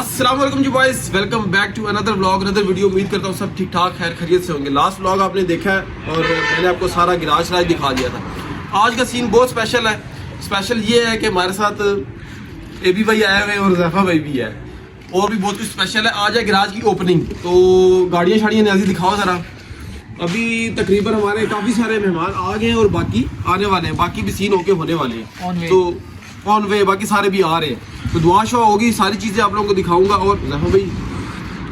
अस्सलाम वालेकुम जी boys, welcome back to another vlog, another video. उम्मीद करता हूँ सब ठीक ठाक खैर खैरियत से होंगे। लास्ट व्लॉग आपने देखा है और मैंने आपको सारा गिराज राज दिखा दिया था। आज का सीन बहुत स्पेशल है। स्पेशल ये है कि हमारे साथ एबी भाई आए हुए हैं और ज़ैफा भाई भी है, और भी बहुत कुछ स्पेशल है। आज है गिराज की ओपनिंग, तो गाड़ियाँ शाड़ियाँ न्याजी दिखाओ ज़रा। अभी तकरीबन हमारे काफ़ी सारे मेहमान आ गए हैं और बाकी आने वाले हैं, बाकी भी सीन होके होने वाले हैं। तो ऑन वे बाकी सारे भी आ रहे हैं, तो दुआ शुआ होगी, सारी चीजें आप लोगों को दिखाऊंगा। और ज़ैफा भाई,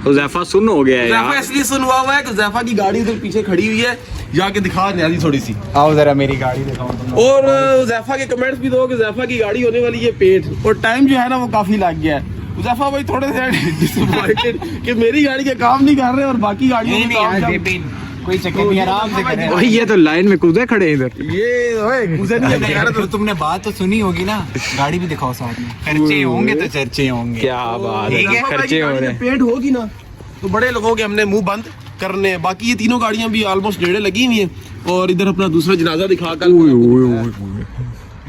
तो ज़ैफा सुन हो गया है यार। ज़ैफा इसलिए सुन हुआ है कि ज़ैफा की गाड़ी उधर पीछे खड़ी हुई है, जाके दिखा न्याजी थोड़ी सी। आओ जरा मेरी गाड़ी दिखाओ तुम। और ज़ैफा के कमेंट्स भी दो कि ज़ैफा की गाड़ी होने वाली है पेट, और टाइम जो है ना वो काफी लग गया है। ज़ैफा भाई थोड़े से डिसअपॉइंटेड कि मेरी गाड़ी के काम नहीं कर रहे और बाकी गाड़ियों के काम कोई चक्कर नहीं, आराम से करें। वही ये तो लाइन में कूदे खड़े हैं इधर। ये ओए मुझे नहीं है यार। तो तुमने बात तो सुनी होगी ना, गाड़ी भी दिखाओ साथ में। खर्चे होंगे तो चर्चे होंगे। क्या बात ठीक है, है, खर्चे हो रहे हैं। पेंट होगी ना तो बड़े लोगों के हमने मुंह बंद करने हैं। बाकी ये तीनों गाड़ियां भी ऑलमोस्ट डेढ़े लगी हुई हैं। और इधर अपना दूसरा जनाजा दिखा कर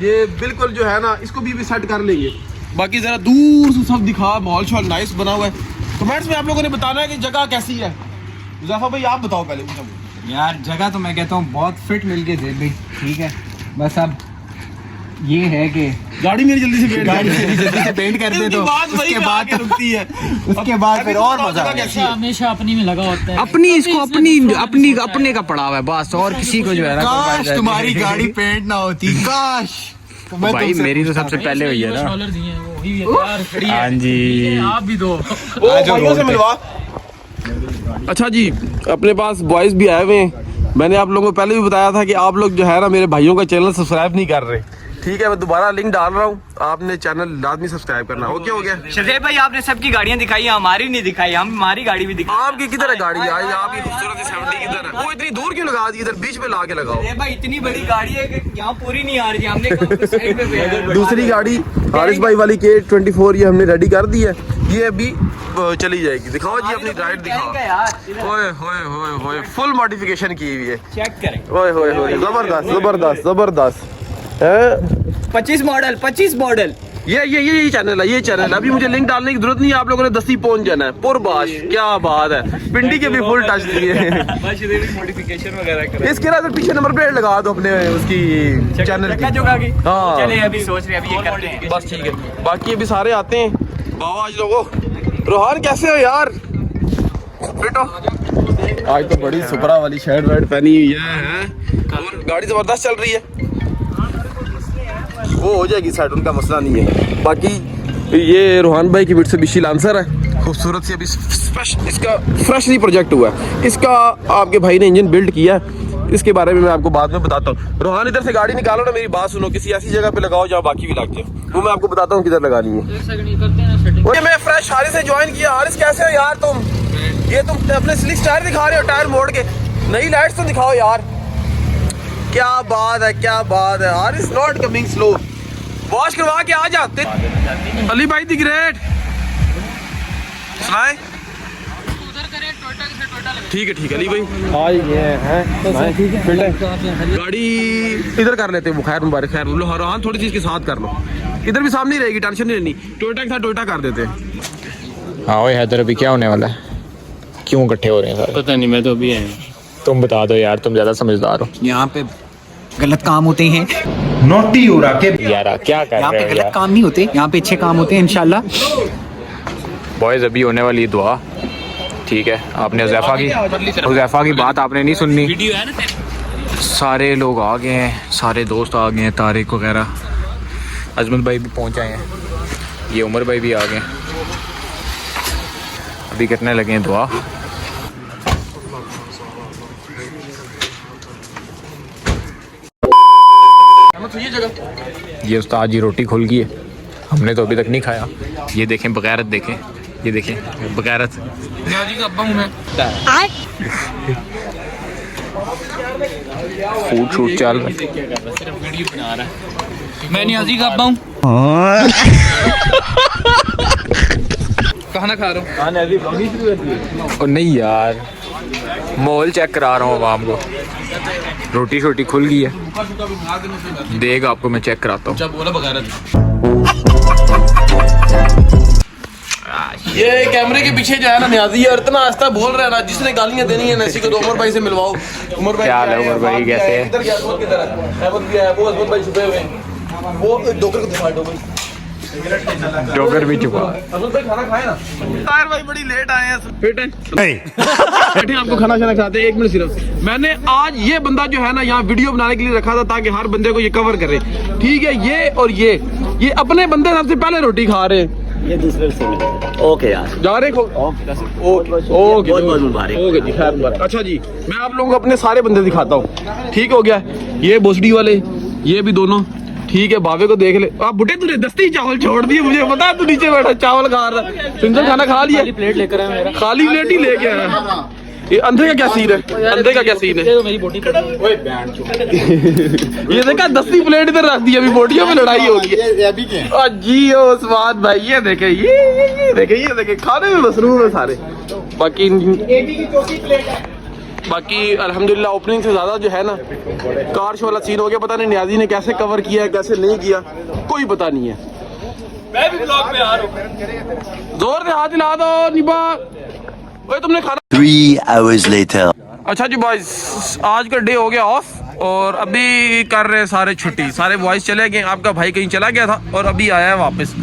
ये बिल्कुल जो है ना, इसको भी सेट कर लेंगे। बाकी जरा दूर से सब दिखा, मॉल शॉल नाइस बना हुआ है। कमेंट्स में आप लोगों ने बताना है कि जगह कैसी है। ज़ैफा भाई आप बताओ पहले। यार जगह तो मैं कहता हूँ बहुत फिट मिल गई थी भाई, ठीक है। बस अब ये है कि गाड़ी मेरी जल्दी से गाड़ी जल्दी से पेंट कर दे तो उसके बाद रुकती है, उसके बाद फिर और मजा आएगा। हमेशा अपनी में लगा होता है। अपनी इसको अपनी अपने का पड़ा हुआ है बस, और किसी को जो है ना। काश तुम्हारी गाड़ी पेंट ना होती, काश। भाई मेरी तो सबसे पहले हुई है ना। डॉलर दिए हैं, वो ही यार खड़ी है। हाँ जी, आप भी दो। भाइयों से मिलवा। अच्छा जी, अपने पास बॉयज भी आए हुए हैं। मैंने आप लोगों को पहले भी बताया था कि आप लोग जो है ना मेरे भाइयों का चैनल सब्सक्राइब नहीं कर रहे। ठीक है, मैं दोबारा लिंक डाल रहा हूँ, आपने चैनल लाजमी सब्सक्राइब करना। ओके हो गया। शफीक भाई आपने सबकी गाड़ियां दिखाई, हमारी नहीं दिखाई, हम हमारी गाड़ी भी दिखाई। आपकी किधर है गाड़ी? आई आपकी खूबसूरत 70 किधर है? वो इतनी दूर क्यों लगा दी? इधर बीच में ला के लगाओ। अरे भाई इतनी बड़ी गाड़ी है कि यहाँ पूरी नहीं आ रही है, हमने कहा साइड पे भेजा। दूसरी गाड़ी हारिस भाई वाली K24 ये हमने रेडी कर दी है, ये अभी चली जाएगी। दिखाओ जी अपनी राइड दिखाओ। ओए होए होए होए, फुल मॉडिफिकेशन की हुई है, चेक करें। ओए होए होए, जबरदस्त जबरदस्त जबरदस्त है। 25 मॉडल ये चैनल है, ये चैनल। अभी मुझे लिंक डालने की जरूरत नहीं है, आप लोगों ने 10 ही पहुंच जाना है। पुरबाश, क्या बात है। पिंडी के भी फुल टच दिए बस मॉडिफिकेशन वगैरह करें। इसके ना पीछे नंबर प्लेट लगा दो अपने उसकी चैनल की। हाँ चले अभी सोच रहे अभी ये करते हैं। बस ठीक है। बाकी अभी सारे आते हैं। बाबा आज लोगों, रोहान कैसे हो यार? बेटो आज तो बड़ी सुपरा वाली शर्ट वर्ट पहनी हुई है और गाड़ी जबरदस्त चल रही है। वो हो जाएगी सेट, उनका मसला नहीं है। बाकी ये रोहान भाई की मित्सुबिशी लांसर है, खूबसूरत सी। अभी इसका फ्रेशली प्रोजेक्ट हुआ है। इसका आपके भाई ने इंजन बिल्ड किया है, इसके बारे में मैं आपको बाद में बताता हूँ। रोहान इधर से गाड़ी निकालो ना, मेरी बात सुनो, किसी ऐसी जगह पे लगाओ जहाँ बाकी भी लग जाए, वो मैं आपको बताता हूँ किधर लगानी है। मैं फ्रेश हारिस से ज्वाइन किया। हारिस कैसे हो यार तुम? ये तुम अपने स्लिक टायर दिखा रहे हो, टायर मोड़ के। नई लाइट्स तो दिखाओ यार। क्या बात है, क्या बात है। Haris not coming slow, wash करवा के आ जाते। अली भाई दी ग्रेट सुनाए। ठीक है अली भाई आ गए हैं। ठीक है, गाड़ी इधर कर लेते हैं। वो खैर मुबारक, खैर रोहान थोड़ी चीज के साथ कर लो, इधर भी सामने रहेगी, टेंशन नहीं लेनी। टोयोटा के साथ टोयोटा कर देते हैं। हाँ वही हैदर, अभी क्या होने वाला है? क्यों इकट्ठे हो रहे हैं सारे? पता नहीं, मैं तो अभी आया। तुम बता दो यार, तुम ज्यादा समझदार हो। यहाँ पे गलत काम होते हैं। नोटी हो रहा के यार क्या कर यहाँ रहे पे हो गलत यार? काम नहीं होते, यहाँ पे अच्छे काम होते हैं इंशाल्लाह। बॉयज अभी होने वाली दुआ, ठीक है। आपने हुज़ैफा की बात आपने नहीं सुननी। वीडियो है ना, सारे लोग आ गए हैं, सारे दोस्त आ गए हैं, तारिक वगैरह, अजमत भाई भी पहुंच आए हैं, ये उमर भाई भी आ गए। अभी करने लगे हैं दुआ। ये उस्ताद जी रोटी खुल गई है, हमने तो अभी तक नहीं खाया। ये देखें बगैरत, देखें ये देखें बगैरत। फूड शूट चल रहा है। मैं न्याजी का अब्बा हूँ। खाना खा रहा हूँ। और नहीं यार, माहौल चेक करा रहा हूँ आवाम को। रोटी शोटी खुल गई है, देगा आपको मैं चेक कराता हूँ। ये कैमरे के पीछे जो है ना न्याजी और इतना आस्ता बोल रहा है ना, जिसने गालियां देनी है ना इसी को तो उमर भाई से मिलवाओ। उमर भाई क्या हाल है उमर भाई, कैसे हैं? इधर क्या अजमत किधर है? अहमद भी है, वो अजमत भाई छुपे हुए हैं, वो डोकर को दिखा दो भाई। जोकर भी चुका। अजमत भाई खाना खाए ना। ताहिर भाई बड़ी लेट आए हैं, फिट है नहीं बैठे आपको खाना खाना खाते हैं। 1 मिनट सिर्फ, मैंने आज ये बंदा जो है ना यहाँ वीडियो बनाने के लिए रखा था ताकि हर बंदे को ये कवर करे, ठीक है। ये और ये अपने बंदे सबसे पहले रोटी खा रहे हैं, ये दूसरे से मिले। ओके यार, जा रहे हैं। ओके ओके जी, खैर मुबारक। अच्छा जी, मैं आप लोगों को अपने सारे बंदे दिखाता हूँ, ठीक हो गया। ये भोसडी वाले, ये भी दोनों, ठीक है। बाबे को देख ले। आप बुढ़े तूने दस्ती चावल छोड़ दिए, मुझे पता है तू नीचे बैठा चावल खा रहा। सिंगल खाना खा लिया, प्लेट लेकर आया मेरा। खाली प्लेट ही लेके आया। ये अंधे का क्या सीन है? अंधे का क्या सीन है? मेरी बोटी पड़ी ये देखा 10 प्लेट इधर रख दी, अभी बोटियों में लड़ाई होगी। जी उस्मान भाई, ये देखे, ये देखे खाने में मसरूफ है सारे। बाकी अल्हम्दुलिल्लाह ओपनिंग से ज्यादा जो है ना कार शो वाला सीन हो गया। पता नहीं न्याजी ने कैसे कवर किया है, कैसे नहीं किया, कोई पता नहीं है। मैं भी ब्लॉग में आ रहा हूँ। जोर से हाथ हिला दो निभा। ओए तुमने खाना 3 hours later. अच्छा जी बॉयज, आज का डे हो गया ऑफ और अभी कर रहे हैं सारे छुट्टी। सारे बॉयज चले गए, आपका भाई कहीं चला गया था और अभी आया है वापस,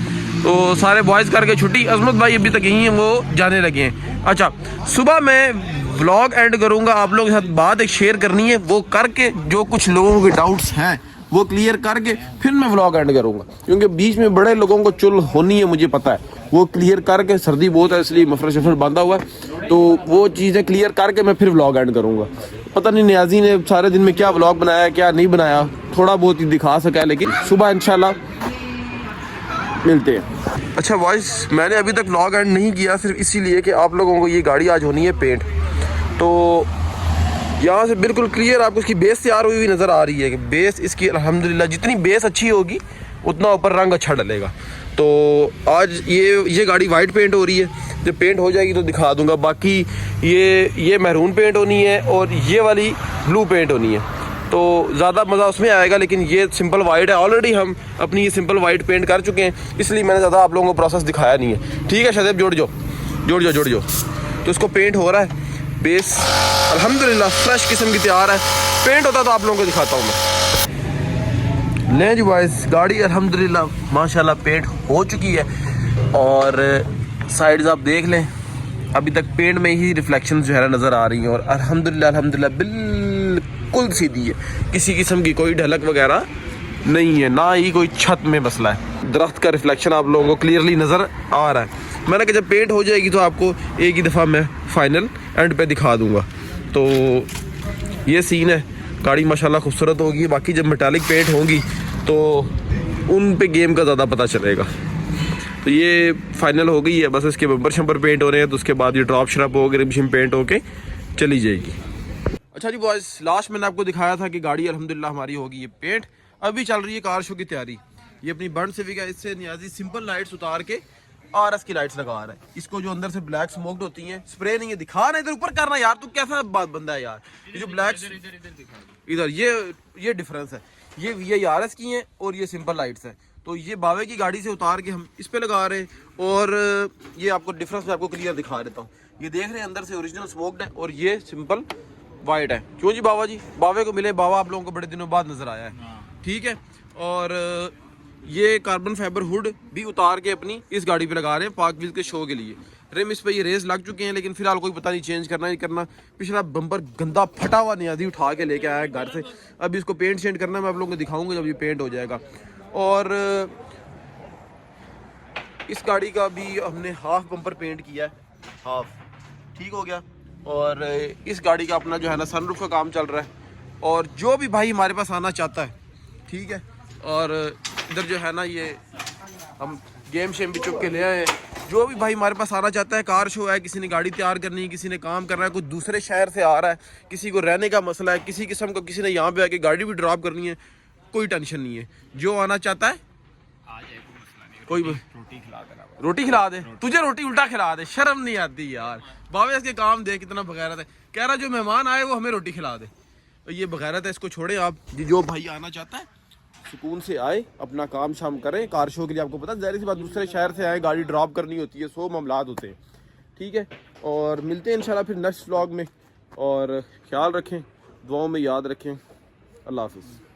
तो सारे बॉयज करके छुट्टी। अजमत भाई अभी तक यहीं हैं, वो जाने लगे हैं। अच्छा, सुबह मैं व्लॉग एंड करूंगा, आप लोगों के साथ बात एक शेयर करनी है, वो करके जो कुछ लोगों के डाउट्स हैं वो क्लियर करके फिर मैं व्लॉग एंड करूंगा, क्योंकि बीच में बड़े लोगों को चुल होनी है, मुझे पता है। वो क्लियर करके, सर्दी बहुत है इसलिए मफर शफर बांधा हुआ है, तो वो चीज़ें क्लियर करके मैं फिर व्लॉग एंड करूंगा। पता नहीं न्याजी ने सारे दिन में क्या व्लॉग बनाया क्या नहीं बनाया, थोड़ा बहुत ही दिखा सका है, लेकिन सुबह इंशाल्लाह मिलते हैं। अच्छा वॉइस, मैंने अभी तक व्लॉग एंड नहीं किया सिर्फ इसीलिए कि आप लोगों को ये गाड़ी आज होनी है पेंट, तो यहाँ से बिल्कुल क्लियर आपको इसकी बेस तैयार हुई हुई नज़र आ रही है कि बेस इसकी अल्हम्दुलिल्लाह जितनी बेस अच्छी होगी उतना ऊपर रंग अच्छा डलेगा। तो आज ये गाड़ी वाइट पेंट हो रही है, जब पेंट हो जाएगी तो दिखा दूंगा। बाकी ये मैरून पेंट होनी है और ये वाली ब्लू पेंट होनी है, तो ज़्यादा मज़ा उसमें आएगा। लेकिन ये सिंपल वाइट है, ऑलरेडी हम अपनी ये सिंपल वाइट पेंट कर चुके हैं, इसलिए मैंने ज़्यादा आप लोगों को प्रोसेस दिखाया नहीं है। ठीक है शदेब, जोड़ जो तो इसको पेंट हो रहा है, बेस अल्हम्दुलिल्लाह फ्रेश किस्म की तैयार है। पेंट होता तो आप लोगों को दिखाता हूँ मैं। ले जी बॉयस, गाड़ी अल्हम्दुलिल्लाह माशाल्लाह पेंट हो चुकी है और साइड्स आप देख लें, अभी तक पेंट में ही रिफ्लेक्शन जो है नज़र आ रही हैं और अल्हम्दुलिल्लाह बिल्कुल सीधी है, किसी किस्म की कोई ढलक वगैरह नहीं है, ना ही कोई छत में मसला है। दरख्त का रिफ्लेक्शन आप लोगों को क्लियरली नज़र आ रहा है। मैंने कहा जब पेंट हो जाएगी तो आपको एक ही दफ़ा मैं फाइनल एंड पे दिखा दूंगा। तो ये सीन है, गाड़ी माशाल्लाह खूबसूरत होगी। बाकी जब मेटालिक पेंट होंगी तो उन पे गेम का ज़्यादा पता चलेगा। तो ये फाइनल हो गई है, बस इसके बम्पर शम्पर पेंट हो रहे हैं, तो उसके बाद ये ड्रॉप शरप हो गई, रिम पेंट होके चली जाएगी। अच्छा जी बॉयस, लास्ट मैंने आपको दिखाया था कि गाड़ी अल्हम्दुलिल्लाह हमारी होगी ये पेंट। अभी चल रही है कार शो की तैयारी। ये अपनी बर्न सिविक है, इससे न्याजी सिंपल लाइट्स उतार के RS की लाइट्स लगा रहा है। इसको जो अंदर से ब्लैक स्मोक्ड होती हैं, स्प्रे नहीं है, दिखा रहा है, इधर ऊपर करना यार, तू कैसा बात बंदा है यार। ये जो ब्लैक इधर ये डिफरेंस है, ये RS की हैं और ये सिंपल लाइट्स हैं। तो ये बावे की गाड़ी से उतार के हम इस पे लगा रहे हैं और ये आपको डिफरेंस मैं आपको क्लियर दिखा देता हूँ। ये देख रहे हैं अंदर से ओरिजिनल स्मोक्ड है और ये सिंपल वाइट है। क्यों जी बाबा जी, बावे को मिले, बाबा आप लोगों को बड़े दिनों बाद नजर आया है, ठीक है। और ये कार्बन फाइबर हुड भी उतार के अपनी इस गाड़ी पे लगा रहे हैं पार्क व्हील के शो के लिए। रिम इस पे ये रेस लग चुके हैं, लेकिन फिलहाल कोई पता नहीं चेंज करना नहीं करना। पिछला बम्पर गंदा फटा हुआ न्याजी उठा के लेके आया है घर से, अभी इसको पेंट शेंट करना है, मैं आप लोगों को दिखाऊंगा जब ये पेंट हो जाएगा। और इस गाड़ी का भी हमने हाफ बम्पर पेंट किया है, हाफ ठीक हो गया। और इस गाड़ी का अपना जो है ना सनरूफ का काम चल रहा है। और जो भी भाई हमारे पास आना चाहता है, ठीक है। और इधर जो है ना ये हम गेम शेम भी चुप के ले आए हैं। जो भी भाई हमारे पास आना चाहता है, कार शो है, किसी ने गाड़ी तैयार करनी है, किसी ने काम करना है, कोई दूसरे शहर से आ रहा है, किसी को रहने का मसला है, किसी किस्म का किसी ने यहाँ पे आके गाड़ी भी ड्रॉप करनी है, कोई टेंशन नहीं है। जो आना चाहता है कोई रोटी खिला दे, तुझे रोटी उल्टा खिला दे, शर्म नहीं आती यार। बाबे इसके काम देख कितना बगैरत है, कह रहा जो मेहमान आए वो हमें रोटी खिला दे। तो ये बगैरत है, इसको छोड़े आप। जो भाई आना चाहता है सुकून से आए, अपना काम शाम करें। कार शो के लिए आपको पता है ज़ाहिर सी बात दूसरे शहर से आए, गाड़ी ड्रॉप करनी होती है, 100 मामलात होते हैं। ठीक है, और मिलते हैं इंशाल्लाह फिर नेक्स्ट व्लॉग में। और ख्याल रखें, दुआओं में याद रखें। अल्लाह हाफिज़।